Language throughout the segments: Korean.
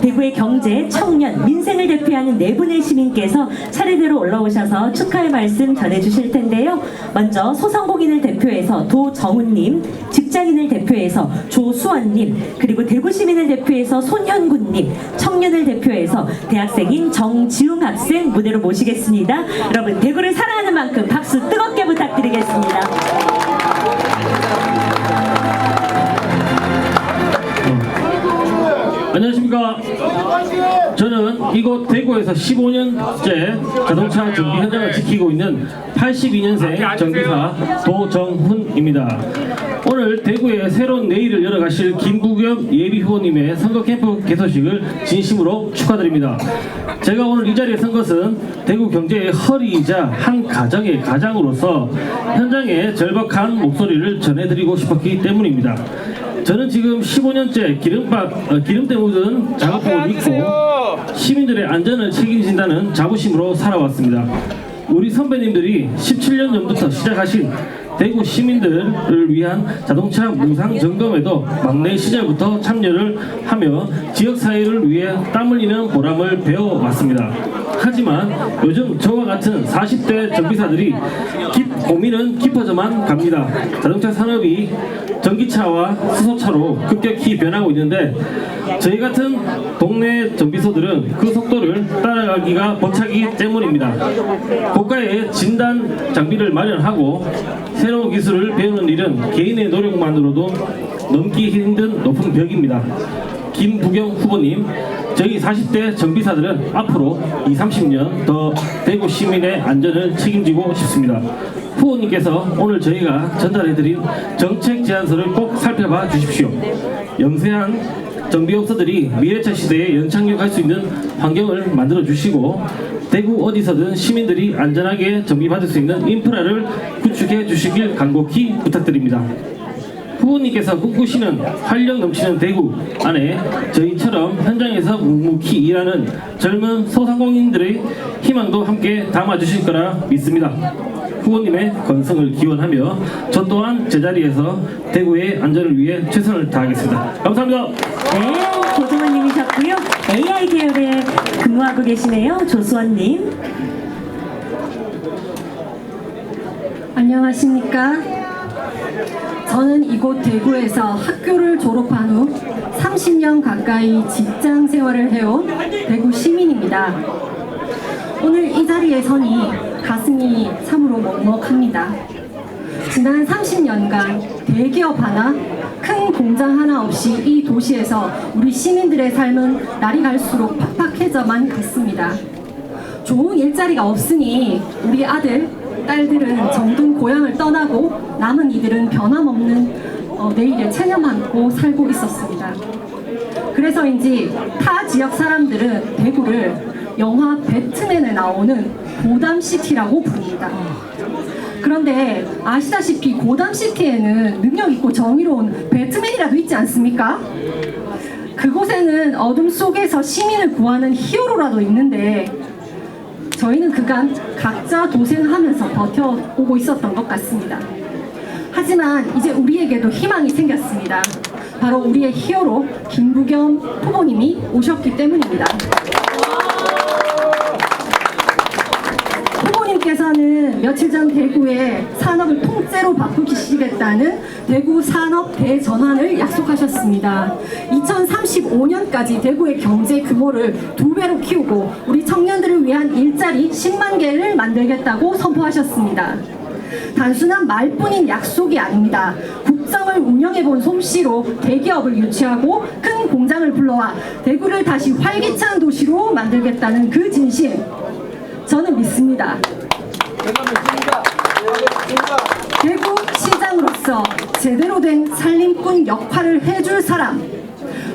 대구의 경제, 청년, 민생을 대표하는 네 분의 시민께서 차례대로 올라오셔서 축하의 말씀 전해주실 텐데요. 먼저 소상공인을 대표해서 도정훈님, 직장인을 대표해서 조수원님, 그리고 대구 시민을 대표해서 손현군님, 청년을 대표해서 대학생인 정지웅 학생 무대로 모시겠습니다. 여러분 대구를 사랑하는 만큼 박수 뜨겁게 부탁드리겠습니다. 안녕하십니까. 저는 이곳 대구에서 15년째 자동차 정비 현장을 지키고 있는 82년생 정비사 도정훈입니다. 오늘 대구에 새로운 내일을 열어가실 김부겸 예비후보님의 선거 캠프 개소식을 진심으로 축하드립니다. 제가 오늘 이 자리에 선 것은 대구 경제의 허리이자 한 가정의 가장으로서 현장의 절박한 목소리를 전해드리고 싶었기 때문입니다. 저는 지금 15년째 기름때 묻은 작업복을 입고 시민들의 안전을 책임진다는 자부심으로 살아왔습니다. 우리 선배님들이 17년 전부터 시작하신 대구 시민들을 위한 자동차 무상 점검에도 막내 시절부터 참여를 하며 지역사회를 위해 땀 흘리는 보람을 배워왔습니다. 하지만 요즘 저와 같은 40대 정비사들이 고민은 깊어져만 갑니다. 자동차 산업이 전기차와 수소차로 급격히 변하고 있는데 저희 같은 동네 정비소들은 그 속도를 따라가기가 벅차기 때문입니다. 고가의 진단 장비를 마련하고 새로운 기술을 배우는 일은 개인의 노력만으로도 넘기 힘든 높은 벽입니다. 김부겸 후보님, 저희 40대 정비사들은 앞으로 20-30년 더 대구 시민의 안전을 책임지고 싶습니다. 후보님께서 오늘 저희가 전달해드린 정책 제안서를 꼭 살펴봐 주십시오. 영세한 정비업소들이 미래차 시대에 연착륙할 수 있는 환경을 만들어 주시고 대구 어디서든 시민들이 안전하게 정비받을 수 있는 인프라를 구축해 주시길 간곡히 부탁드립니다. 후보님께서 꿈꾸시는 활력 넘치는 대구 안에 저희처럼 현장에서 묵묵히 일하는 젊은 소상공인들의 희망도 함께 담아주실 거라 믿습니다. 후보님의 건승을 기원하며 저 또한 제자리에서 대구의 안전을 위해 최선을 다하겠습니다. 감사합니다. 네, 조정환님이셨고요. AI 계열에 근무하고 계시네요. 조수원님. 안녕하십니까. 저는 이곳 대구에서 학교를 졸업한 후 30년 가까이 직장 생활을 해온 대구 시민입니다. 오늘 이 자리에 서니 가슴이 참으로 먹먹합니다. 지난 30년간 대기업 하나, 큰 공장 하나 없이 이 도시에서 우리 시민들의 삶은 날이 갈수록 팍팍해져만 갔습니다. 좋은 일자리가 없으니 우리 아들, 딸들은 정든 고향을 떠나고 남은 이들은 변함없는 내일에 체념하고 살고 있었습니다. 그래서인지 타 지역 사람들은 대구를 영화 배트맨에 나오는 고담시티라고 부릅니다. 그런데 아시다시피 고담시티에는 능력있고 정의로운 배트맨이라도 있지 않습니까? 그곳에는 어둠 속에서 시민을 구하는 히어로라도 있는데 저희는 그간 각자 도생하면서 버텨오고 있었던 것 같습니다. 하지만 이제 우리에게도 희망이 생겼습니다. 바로 우리의 히어로 김부겸 후보님이 오셨기 때문입니다. 후보님께서는 며칠 전 대구의 산업을 통째로 바꾸시겠다는 대구 산업 대전환을 약속하셨습니다. 2035년까지 대구의 경제 규모를 2배로 키우고 우리 청년들을 위한 일자리 10만 개를 만들겠다고 선포하셨습니다. 단순한 말뿐인 약속이 아닙니다. 국정을 운영해본 솜씨로 대기업을 유치하고 큰 공장을 불러와 대구를 다시 활기찬 도시로 만들겠다는 그 진심, 저는 믿습니다. 대구 시장으로서 제대로 된 살림꾼 역할을 해줄 사람,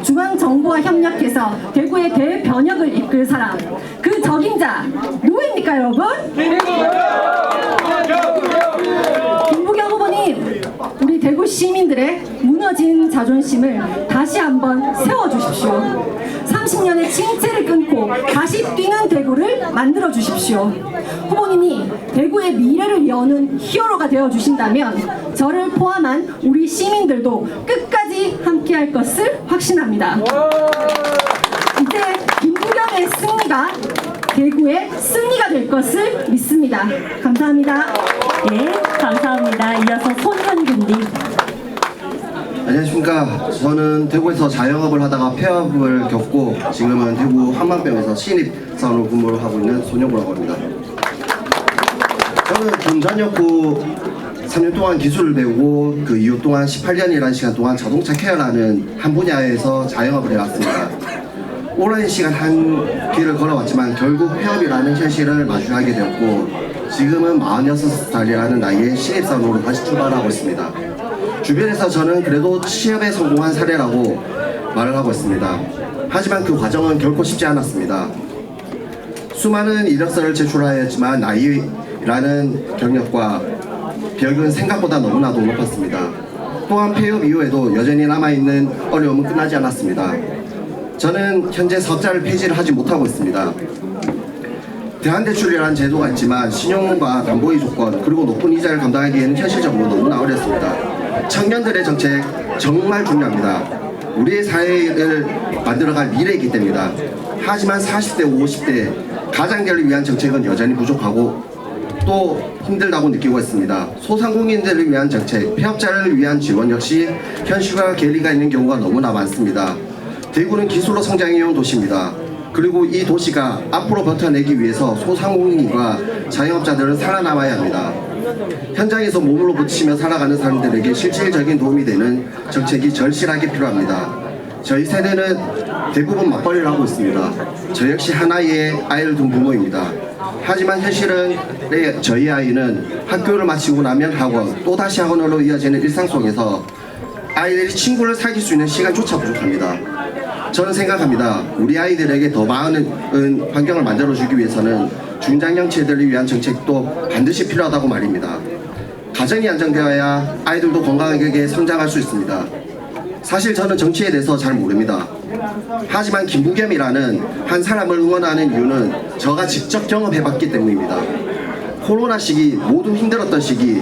중앙정부와 협력해서 대구의 대변혁을 이끌 사람, 그 적임자 누구입니까 여러분? 김부겸 후보님, 우리 대구 시민들의 무너진 자존심을 다시 한번 세워주십시오. 30년의 칭체를 끊고 다시 뛰는 대구를 만들어 주십시오. 후보님이 대구의 미래를 여는 히어로가 되어 주신다면 저를 포함한 우리 시민들도 끝까지 함께할 것을 확신합니다. 이제 통치가 대구의 승리가 될 것을 믿습니다. 감사합니다. 예, 감사합니다. 이어서 손현근님. 안녕하십니까. 저는 대구에서 자영업을 하다가 폐업을 겪고 지금은 대구 한방병에서 신입사원으로 근무를 하고 있는 손영구라고 합니다. 저는 금전역고 3년 동안 기술을 배우고 그 이후 동안 18년이라는 시간 동안 자동차 케어라는 한 분야에서 자영업을 해왔습니다. 오랜 시간 한 길을 걸어왔지만 결국 폐업이라는 현실을 마주하게 되었고 지금은 46살이라는 나이에 신입사원으로 다시 출발하고 있습니다. 주변에서 저는 그래도 취업에 성공한 사례라고 말을 하고 있습니다. 하지만 그 과정은 결코 쉽지 않았습니다. 수많은 이력서를 제출하였지만 나이라는 경력과 벽은 생각보다 너무나도 높았습니다. 또한 폐업 이후에도 여전히 남아있는 어려움은 끝나지 않았습니다. 저는 현재 사업자를 폐지를 하지 못하고 있습니다. 대한대출이라는 제도가 있지만 신용과 담보의 조건 그리고 높은 이자를 감당하기에는 현실적으로 너무나 어렵습니다. 청년들의 정책 정말 중요합니다. 우리의 사회를 만들어갈 미래이기 때문입니다. 하지만 40대, 50대 가장자를 위한 정책은 여전히 부족하고 또 힘들다고 느끼고 있습니다. 소상공인들을 위한 정책, 폐업자를 위한 지원 역시 현실과 괴리가 있는 경우가 너무나 많습니다. 대구는 기술로 성장해온 도시입니다. 그리고 이 도시가 앞으로 버텨내기 위해서 소상공인과 자영업자들은 살아남아야 합니다. 현장에서 몸으로 부딪히며 살아가는 사람들에게 실질적인 도움이 되는 정책이 절실하게 필요합니다. 저희 세대는 대부분 맞벌이를 하고 있습니다. 저 역시 하나의 아이를 둔 부모입니다. 하지만 현실은 저희 아이는 학교를 마치고 나면 학원, 또다시 학원으로 이어지는 일상 속에서 아이들이 친구를 사귈 수 있는 시간조차 부족합니다. 저는 생각합니다. 우리 아이들에게 더 많은 환경을 만들어주기 위해서는 중장년층들을 위한 정책도 반드시 필요하다고 말입니다. 가정이 안정되어야 아이들도 건강하게 성장할 수 있습니다. 사실 저는 정치에 대해서 잘 모릅니다. 하지만 김부겸이라는 한 사람을 응원하는 이유는 제가 직접 경험해봤기 때문입니다. 코로나 시기 모두 힘들었던 시기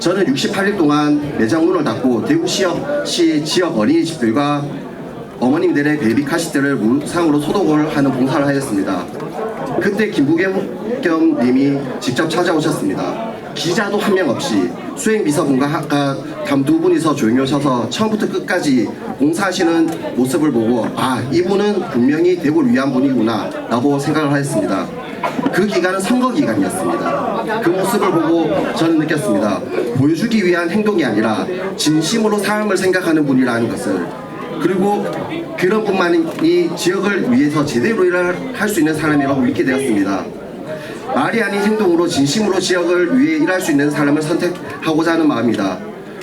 저는 68일 동안 매장 문을 닫고 대구시 지역 어린이집들과 어머님들의 베이비 카시트를 무상으로 소독을 하는 봉사를 하였습니다. 그때 김부겸 님이 직접 찾아오셨습니다. 기자도 한 명 없이 수행비서분과 학과담 두 분이서 조용히 오셔서 처음부터 끝까지 봉사하시는 모습을 보고 아, 이분은 분명히 대구를 위한 분이구나 라고 생각을 하였습니다. 그 기간은 선거 기간이었습니다. 그 모습을 보고 저는 느꼈습니다. 보여주기 위한 행동이 아니라 진심으로 사람을 생각하는 분이라는 것을, 그리고 그런 분만이 지역을 위해서 제대로 일을 할 수 있는 사람이라고 믿게 되었습니다. 말이 아닌 행동으로 진심으로 지역을 위해 일할 수 있는 사람을 선택하고자 하는 마음이다.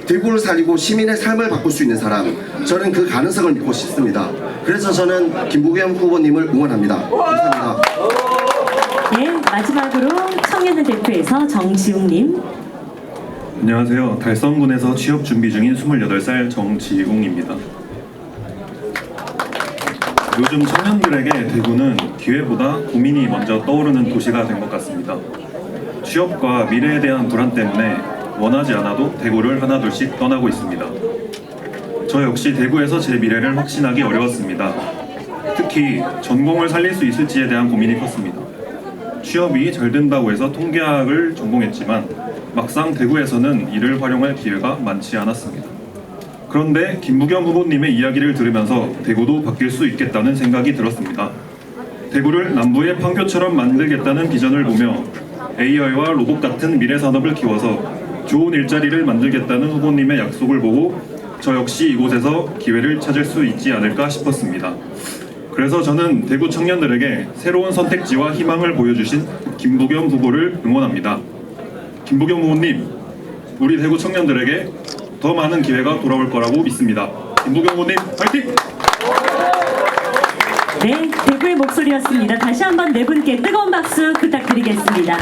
대구를 살리고 시민의 삶을 바꿀 수 있는 사람, 저는 그 가능성을 믿고 싶습니다. 그래서 저는 김부겸 후보님을 응원합니다. 감사합니다. 네, 마지막으로 청년을 대표해서 정지웅님. 안녕하세요. 달성군에서 취업 준비 중인 28살 정지웅입니다. 요즘 청년들에게 대구는 기회보다 고민이 먼저 떠오르는 도시가 된 것 같습니다. 취업과 미래에 대한 불안 때문에 원하지 않아도 대구를 하나둘씩 떠나고 있습니다. 저 역시 대구에서 제 미래를 확신하기 어려웠습니다. 특히 전공을 살릴 수 있을지에 대한 고민이 컸습니다. 취업이 잘 된다고 해서 통계학을 전공했지만 막상 대구에서는 이를 활용할 기회가 많지 않았습니다. 그런데 김부겸 후보님의 이야기를 들으면서 대구도 바뀔 수 있겠다는 생각이 들었습니다. 대구를 남부의 판교처럼 만들겠다는 비전을 보며 AI와 로봇 같은 미래 산업을 키워서 좋은 일자리를 만들겠다는 후보님의 약속을 보고 저 역시 이곳에서 기회를 찾을 수 있지 않을까 싶었습니다. 그래서 저는 대구 청년들에게 새로운 선택지와 희망을 보여주신 김부겸 후보를 응원합니다. 김부겸 후보님, 우리 대구 청년들에게 더 많은 기회가 돌아올 거라고 믿습니다. 김부겸 후보님 화이팅! 네, 대구의 목소리였습니다. 다시 한번 네 분께 뜨거운 박수 부탁드리겠습니다.